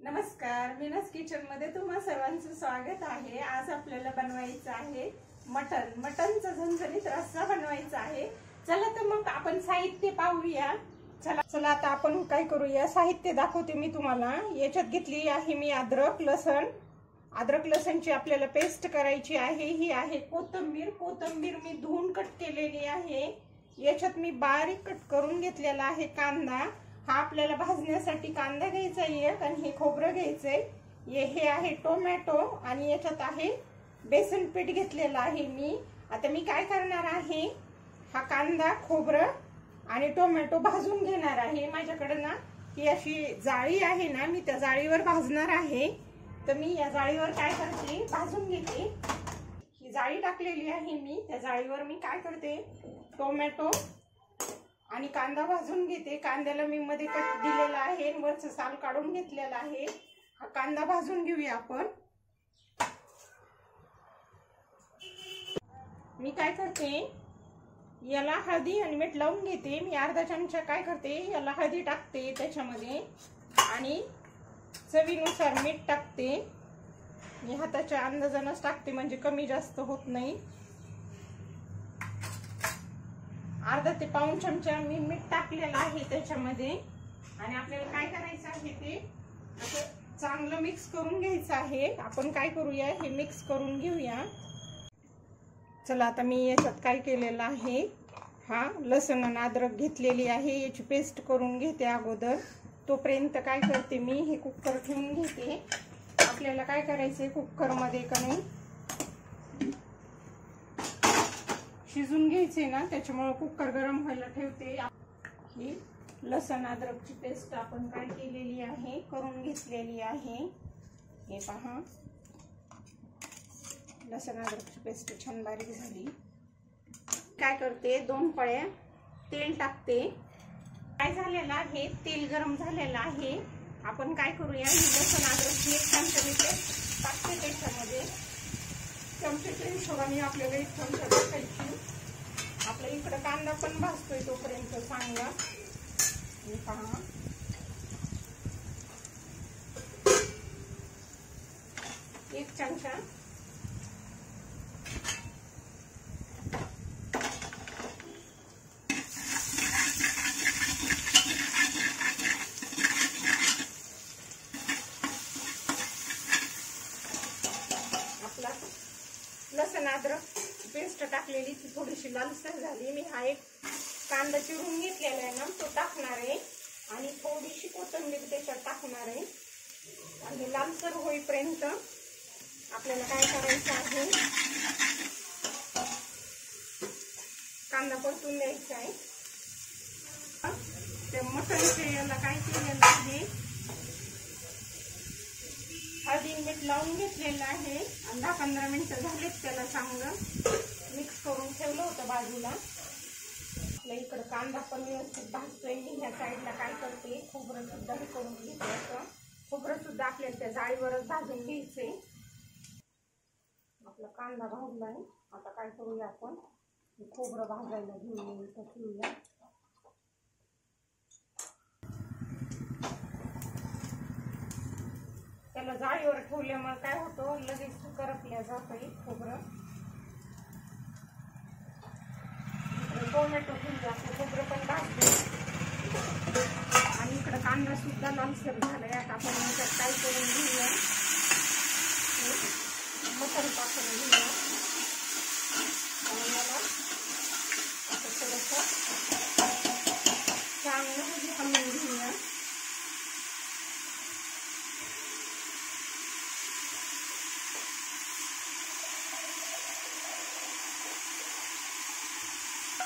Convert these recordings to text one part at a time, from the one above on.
नमस्कार, मीनास किचन मध्ये तुम्हा सर्वांचं स्वागत आहे। आज आपल्याला बनवायचं आहे मटनचा झणझणीत रस्सा बनवायचा आहे। चला तर मग आपण साहित्य पाहूया। चला आता आपण काय करूया, साहित्य दाखवते मी तुम्हाला। याच्यात घेतली आहे मी अद्रक लसणची आपल्याला पेस्ट करायची आहे। ही आहे कोथिंबीर मी धुवून कट केलेली आहे। याच्यात मी बारीक कट करून घेतलेला आहे कांदा। हा आपल्याला भाजण्यासाठी कांदा घ्यायचा आहे आणि हे खोबरं घ्यायचंय। हे आहे टोमॅटो आणि याच्यात आहे बेसन पीठ घेतलेला आहे मी। आता मी काय करणार आहे, हा कांदा खोबरं आणि टोमॅटो भाजून घेणार आहे। माझ्याकडे ना ही अशी जाळी आहे ना, मी त्या जाळीवर भाजणार आहे। तर मी या जाळीवर काय करते, भाजून घेते। ही जाळी टाकलेली आहे मी, त्या जाळीवर मी काय करते, टोमॅटो आणि कांदा भाजून घेते। कांद्याला मी मध्ये कट दिलेला आहे, वरचं साल काढून घेतलेला आहे। हा कांदा भाजून घेऊया आपण। मी काय करते, याला हळदी आणि मीठ लावून घेते। मी अर्धा चमचा काय करते, याला हळदी टाकते त्याच्यामध्ये आणि चवीनुसार मीठ टाकते। मी हाताच्या अंदाजानच टाकते, म्हणजे कमी जास्त होत नाही। अर्धा ते पाऊण चमचा मी मीठ टाकलेलं आहे त्याच्यामध्ये। आणि आपल्याला काय करायचं आहे, ते असं चांगलं मिक्स करून घ्यायचं आहे। आपण काय करूया, हे मिक्स करून घेऊया। चला आता मी याच्यात काय केलेलं आहे, हा लसूण आणि अद्रक घेतलेली आहे, याची पेस्ट करून घेते अगोदर। तोपर्यंत काय करते, मी हे कुकर ठेवून घेते। आपल्याला काय करायचंय, कुकर मध्ये कणी शिजून घ्यायचे ना, त्याच्यामुळे कुकर गरम व्हायला ठेवते। ही लसूण अद्रकची पेस्ट आपण काय केलेली आहे, करून घेतलेली आहे। हे पहा, लसूण अद्रकची पेस्ट छान बारीक झाली। काय करते, 2 पळ्या तेल टाकते। काय झालेलं आहे, तेल गरम झालेलं आहे। आपण काय करूया, ही लसूण अद्रकची 1 चमचा मी टाकते त्याच्यामध्ये। चमच्याच्या हिशोबाने आपल्याला 1 चमचा टाकायची। आपल्या इकडे कांदा पण भाजतोय तोपर्यंत चांगला। हे पहा, एक चमचा आपला लसूण अद्रक पेस्ट टाकलेली ती थोडीशी लालसर झाली। मी हा एक कांदा चिरून घेतलेला आहे ना, तो टाकणार आहे आणि थोडीशी कोथिंबीर त्याच्यात टाकणार आहे। आणि लालसर होईपर्यंत आपल्याला काय करायचं आहे, कांदा परतून द्यायचा आहे। ते मटणचे याला काय केलेलं आहे, हळदी मीठ लावून घेतलेलं आहे आणि 10-15 मिनिटं झालेत त्याला चांगलं मिक्स करून ठेवलं होतं बाजूला। आपल्या इकडे कांदा पण व्यवस्थित भाजतोय। मी ह्या साईडला काय करते, खोबरं सुद्धा हे करून घेते। खोबरं सुद्धा आपल्याला त्या जाळीवरच भाजून घ्यायचे। आपला कांदा भाजलाय, आता काय करूया, आपण खोबरं भाजायला घेऊया। त्याला जाळीवर ठेवल्यामुळे काय होतं, लगेच करपल्या जातंय खोबरं। टोमॅटो घेऊन आपलं खोबरं पण भाजले आणि इकडे कांदा सुद्धा लालसर झालाय। आता आपण याच्यात काय करून घेऊया, मटण टाकून घेऊया आणि याला असं थोडंसं चांगलं हलवून घेऊया।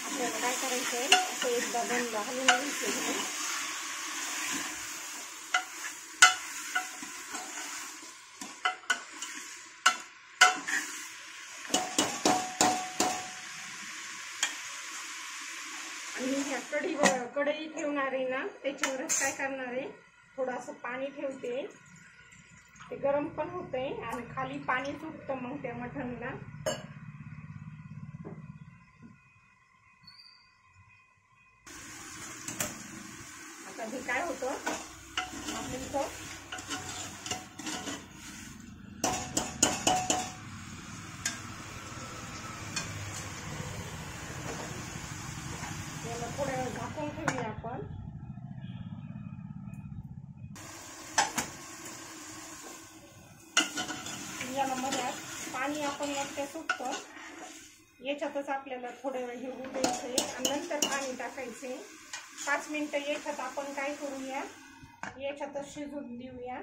आपल्याला काय करायचंय, असं एकदा दोनदा हलवून घ्यायचं। आणि ह्या कढई ठेवणार आहे ना, त्याच्यावरच काय करणार आहे, थोडंसं पाणी ठेवते। ते गरम पण होतंय आणि खाली पाणी सुटतं मग त्या मटणला। आता हे काय होतं, आपल्या इथं याला मध्ये पाणी आपण यात सुटतं, याच्यातच आपल्याला थोडं वेळ हे उकळायचं आणि नंतर पाणी टाकायचे. 5 मिनिटं याच्यात आपण काय करूया, याच्यातच शिजून देऊया.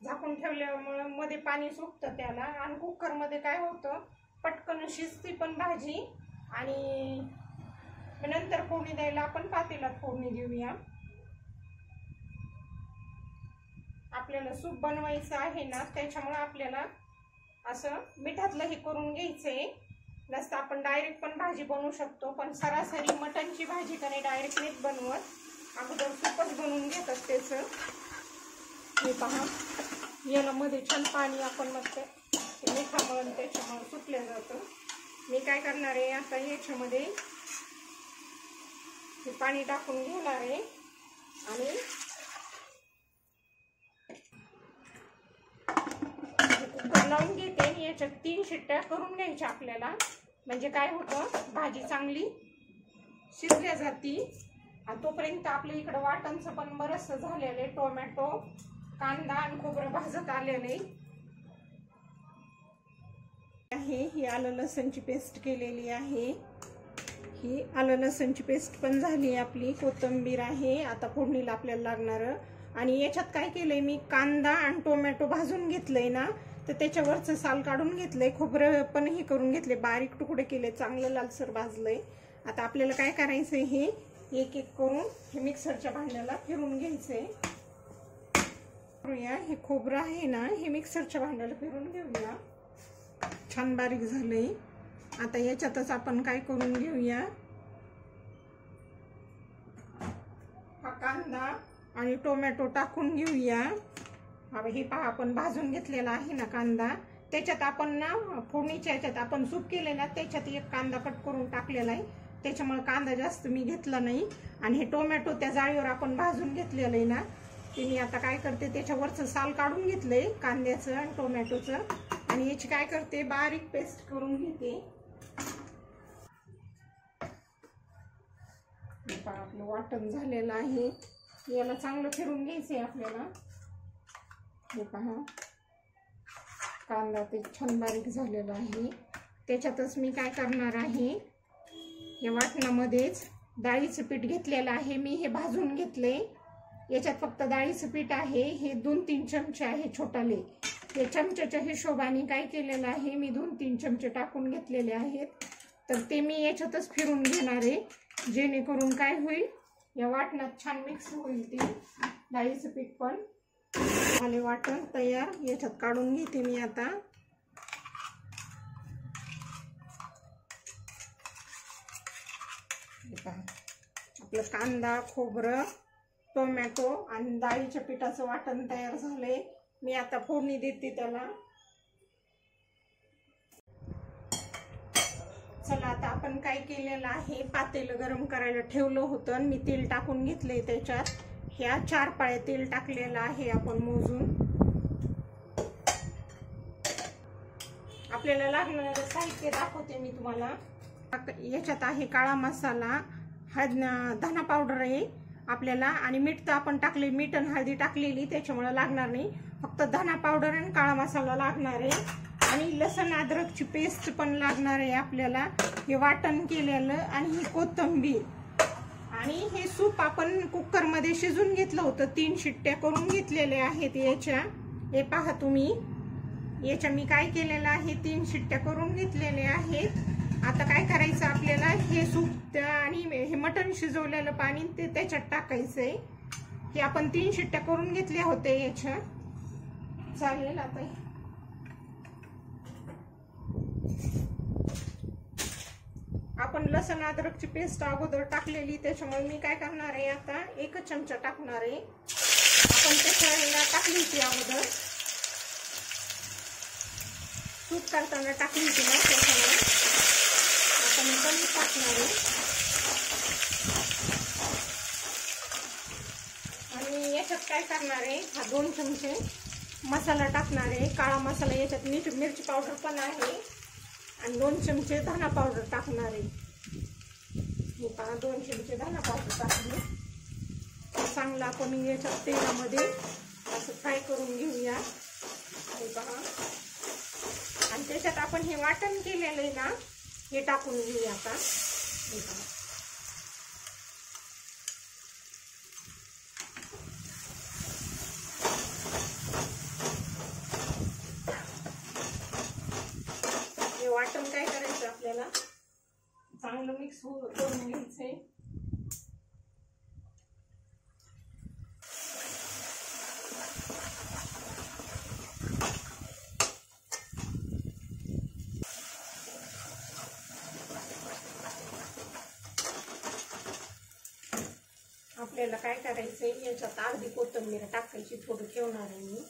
झाकून ठेवल्यामुळे मध्ये पाणी सुटतं त्याला आणि कुकरमध्ये काय होतं, पटकन शिजते पण भाजी. आणि नंतर फोडणी द्यायला आपण पातेल्यात फोडणी देऊया. आपल्याला सूप बनवायचं आहे ना, त्याच्यामुळे आपल्याला असं मिठातलं हे करून घ्यायचंय. नसतं आपण डायरेक्ट पण भाजी बनवू शकतो, पण सरासरी मटनची भाजी का नाही डायरेक्ट नीट बनवत, अगोदर सूपच बनवून घेतात त्याचं. हे पहा, याला मध्ये छान पाणी आपण मग ते मिठामुळे त्याच्यामुळे सुटलं जातं. मी काय करणार आहे आता, याच्यामध्ये हे पाणी टाकून घेणार आहे आणि कुकर लावून घेते. याच्यात 3 शिट्ट्या करून घ्यायच्या आपल्याला, म्हणजे काय होतं, भाजी चांगली शिजल्या जाती. आणि तोपर्यंत आपल्या इकडं वाटणचं पण बरंचसं झालेलं आहे. टोमॅटो, कांदा आणि खोबरं भाजत आलेलं आहे. ही आलं लसणची पेस्ट केलेली आहे. ही आलं लसणची पेस्ट पण झाली आपली. कोथिंबीर आहे आता फोडणीला आपल्याला लागणार. आणि याच्यात काय केलंय मी, कांदा आणि टोमॅटो भाजून घेतलंय ना, तर त्याच्यावरचं साल काढून घेतलंय. खोबरं पण हे करून घेतले, बारीक तुकडे केले, चांगलं लालसर भाजलंय. आता आपल्याला काय करायचंय, हे एक एक करून हे मिक्सरच्या भांड्याला फिरून घ्यायचंय. हे खोबरं आहे ना, हे मिक्सरच्या भांड्याला फिरून घेऊया. छान बारीक झालंय. आता याच्यातच आपण काय करून घेऊया, हा कांदा आणि टोमॅटो टाकून घेऊया. हे पहा, आपण भाजून घेतलेला आहे ना कांदा, त्याच्यात आपण ना फोडणीच्या याच्यात आपण सूप केले ना, त्याच्यात एक कांदा कट करून टाकलेला आहे. त्याच्यामुळे कांदा जास्त मी घेतला नाही. आणि हे टोमॅटो त्या जाळीवर आपण भाजून घेतलेलं आहे ना, ते मी आता काय करते, त्याच्यावरचं साल काढून घेतलंय कांद्याचं आणि टोमॅटोचं. आणि याची काय करते, बारीक पेस्ट करून घेते. आपलं वाटण झालेलं आहे, याला चांगलं फिरून घ्यायचंय आपल्याला. हे पहा, कांदा ते छान बारीक झालेला आहे. त्याच्यातच मी काय करणार आहे, या वाटणामध्येच डाळीचं पीठ घेतलेलं आहे मी, हे भाजून घेतले. याच्यात फक्त डाळीचं पीठ आहे, हे 2-3 चमचे आहे छोटाले. या चमच्याच्या हिशोबाने काय केलेलं आहे, मी 2-3 चमचे टाकून घेतलेले आहेत. तर ते मी याच्यातच फिरून घेणार आहे, जेणेकरून काय होईल, या वाटणात छान मिक्स होईल ते डाळीचं पीठ पण. झाले वाटण तयार, याच्यात काढून घेते मी आता. आपलं कांदा, खोबरं, टोमॅटो आणि डाळीच्या पिठाचं वाटण तयार झालंय. मी आता फोडणी देते त्याला. चला, आता आपण काय केलेलं आहे, पातेलं गरम करायला ठेवलं होतं आणि मी तेल टाकून घेतलंय त्याच्यात. ह्या 4 पाळे तेल टाकलेलं आहे आपण मोजून. आपल्याला लागणारं साहित्य दाखवते मी तुम्हाला. याच्यात आहे काळा मसाला, धना पावडर आहे आपल्याला, आणि मीठ तर आपण टाकले, मीठ आणि हळदी टाकलेली, त्याच्यामुळे लागणार नाही. फक्त धना पावडर आणि काळा मसाला लागणार आहे. आणि लसण अद्रकची पेस्ट पण लागणार आहे आपल्याला, हे वाटण केलेलं, आणि ही कोथिंबीर. आणि हे सूप आपण कुकरमध्ये शिजून घेतलं होतं, 3 शिट्ट्या करून घेतलेल्या आहेत याच्या. हे पहा तुम्ही, याच्या मी काय केलेलं आहे, 3 शिट्ट्या करून घेतलेल्या आहेत. आता काय करायचं आपल्याला, हे सूप आणि हे मटण शिजवलेलं पाणी ते त्याच्यात टाकायचंय. हे आपण 3 शिट्ट्या करून घेतल्या होत्या याच्या. चालेल, आता आपण लसण अद्रकची पेस्ट अगोदर टाकलेली, त्याच्यामुळे मी काय करणार आहे, आता 1 चमचा टाकणार आहे. आपण त्याच्याला टाकली होती अगोदर, सूप करताना टाकली होती ना, त्याच्यामुळे आता मी कमी टाकणार आहे. आणि याच्यात काय करणार आहे, हा 2 चमचे मसाला टाकणार आहे, काळा मसाला. याच्यात मिरची पावडर पण आहे आणि 2 चमचे धना पावडर टाकणार आहे. हे पहा, 2 चमचे धना पावडर टाकली. चांगला आपण याच्यात तेलामध्ये असं फ्राय करून घेऊया. हे पहा. आणि त्याच्यात आपण हे वाटण केलेलं आहे ना, हे टाकून घेऊया आता. हे पहा. हे वाटण काय करायचं आपल्याला, चांगलं मिक्स करून घ्यायचंय. आपल्याला काय करायचंय, याच्यात अर्धी कोथिंबीर टाकायची, थोडं ठेवणार आहे मी.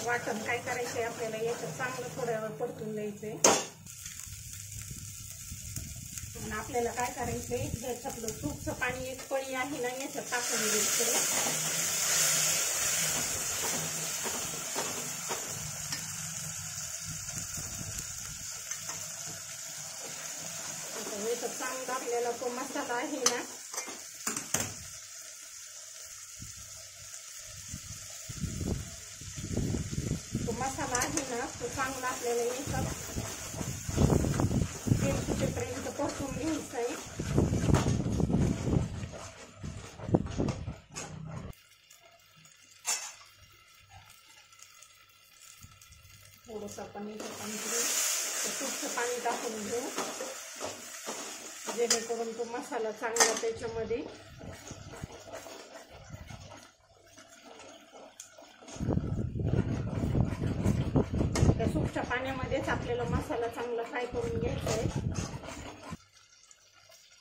वाटण काय करायचंय आपल्याला, याच्यात चांगलं थोड्या वेळ परतून द्यायचंय. आणि आपल्याला काय करायचंय, याच्यातलं सूपचं पाणी एक पळी आहे ना, याच्यात टाकून द्यायचंय. चांगला आपल्याला तो मसाला आहे ना, तो मसाला आहे ना, तो चांगला आपल्याला याच्यात तेल सुटेपर्यंत परतून घ्यायचा आहे. थोडंसं आपण याच्यात सूपचं पाणी टाकून घेऊ, जेणेकरून तो मसाला चांगला त्याच्यामध्ये त्या सूपच्या पाण्यामध्येच आपल्याला मसाला चांगला फ्राय करून घ्यायचा आहे.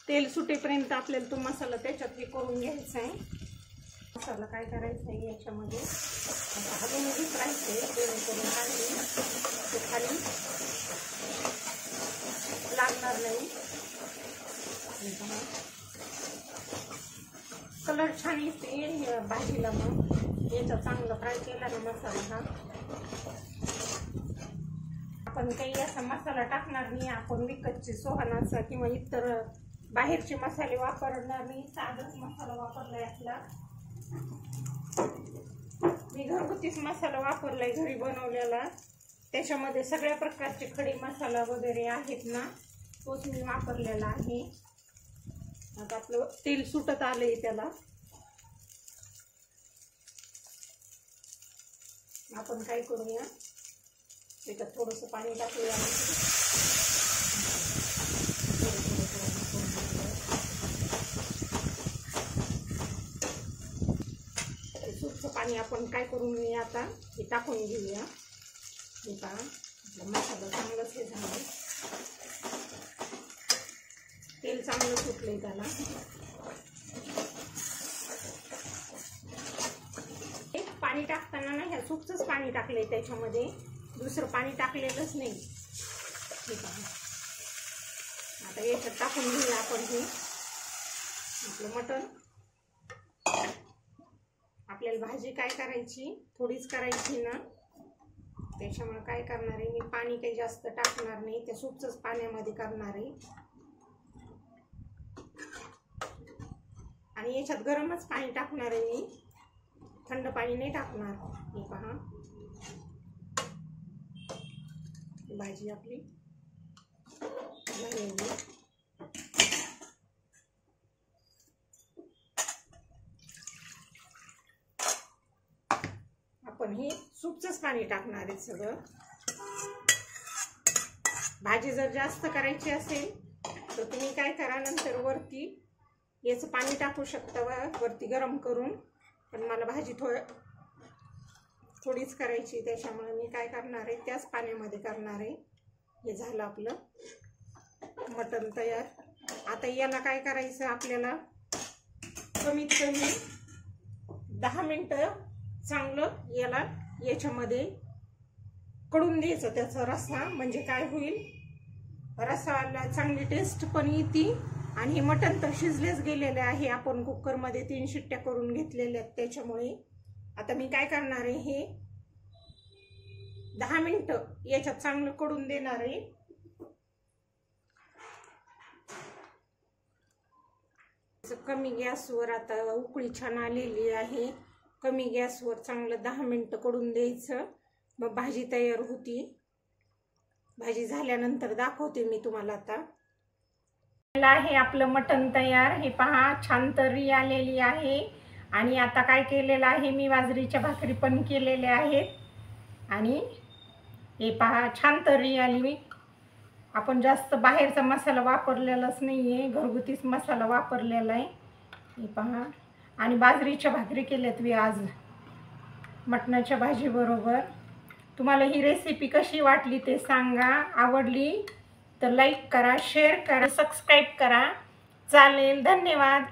तेल सुटेपर्यंत आपल्याला तो मसाला त्याच्यात हे करून घ्यायचा आहे. मसाला काय करायचा आहे, याच्यामध्ये हलवून घेत राहायचे, जेणेकरून ते खाली लागणार नाही. कलर छान येते भाजीला. मग याचा चांगला फ्राय केला ना मसाला हा. आपण काही असा मसाला टाकणार नाही, आपण विकतची सोहानाचा किंवा इतर बाहेरचे मसाले वापरणार नाही, साधाच मसाला वापरलाय आपला. मी घरगुतीच मसाला वापरलाय, घरी बनवलेला. त्याच्यामध्ये सगळ्या प्रकारचे खडे मसाला वगैरे आहेत ना, तोच मी वापरलेला आहे. आता आपलं तेल सुटत आलंय त्याला. आपण काय करूया, त्याच्यात थोडंसं पाणी टाकूया. सूपचं पाणी आपण काय करून घेऊया, आता हे टाकून घेऊया. हे पहा, आपला मसाला चांगलाच हे झालं, तेल चांगलं सुटलंय त्याला. पाणी टाकताना ना ह्या सूपचंच पाणी टाकलंय, त्याच्यामध्ये दुसरं पाणी टाकलेलंच नाही. ठीक आहे, आता याच्यात टाकून घेऊया आपण हे आपलं मटण. आपल्याला भाजी काय करायची, थोडीच करायची ना, त्याच्यामुळे काय करणार आहे मी, पाणी काही जास्त टाकणार नाही, त्या सूपचंच पाण्यामध्ये करणार आहे. आणि याच्यात गरमच पाणी टाकणार आहे मी, थंड पाणी नाही टाकणार. हे पहा, भाजी आपली झालेली. आपण हे सूपचंच पाणी टाकणार आहे सगळं. भाजी जर जास्त करायची असेल तर तुम्ही काय करा, नंतर वरती याचं पाणी टाकू शकता वरती गरम करून. पण मला भाजी थोडीच करायची, त्याच्यामुळे मी काय करणार आहे, त्याच पाण्यामध्ये करणार आहे. हे झालं आपलं मटण तयार. आता याला काय करायचं, आपल्याला कमीत कमी 10 मिनिटं चांगलं याला याच्यामध्ये कढून द्यायचं, त्याचा रस्सा. म्हणजे काय होईल, रस्साला चांगली टेस्ट पण येते. आणि हे मटण तर शिजलेच गेलेले आहे, आपण कुकरमध्ये 3 शिट्ट्या करून घेतलेल्या आहेत. त्याच्यामुळे आता मी काय करणार आहे, हे 10 मिनिटं याच्यात चांगलं कढून देणार आहे. कमी गॅसवर आता उकळी छान आलेली आहे. कमी गॅसवर चांगलं 10 मिनिटं कडून द्यायचं, मग भाजी तयार होती. भाजी झाल्यानंतर दाखवते मी तुम्हाला. आता आहे आपलं मटण तयार. हे पहा, छान तर्री आलेली आहे. आणि आता काय केलेलं आहे मी, बाजरीच्या भाकरी पण केलेल्या आहेत. आणि हे पहा, छान तर्री आली. आपण जास्त बाहेरचा मसाला वापरलेलाच नाही आहे, घरगुतीच मसाला वापरलेला आहे. हे पहा, आणि बाजरीच्या भाकरी केल्यात मी आज मटणाच्या भाजीबरोबर. तुम्हाला ही रेसिपी कशी वाटली ते सांगा. आवडली तर लाईक करा, शेअर करा, सबस्क्राईब करा. चालेल, धन्यवाद.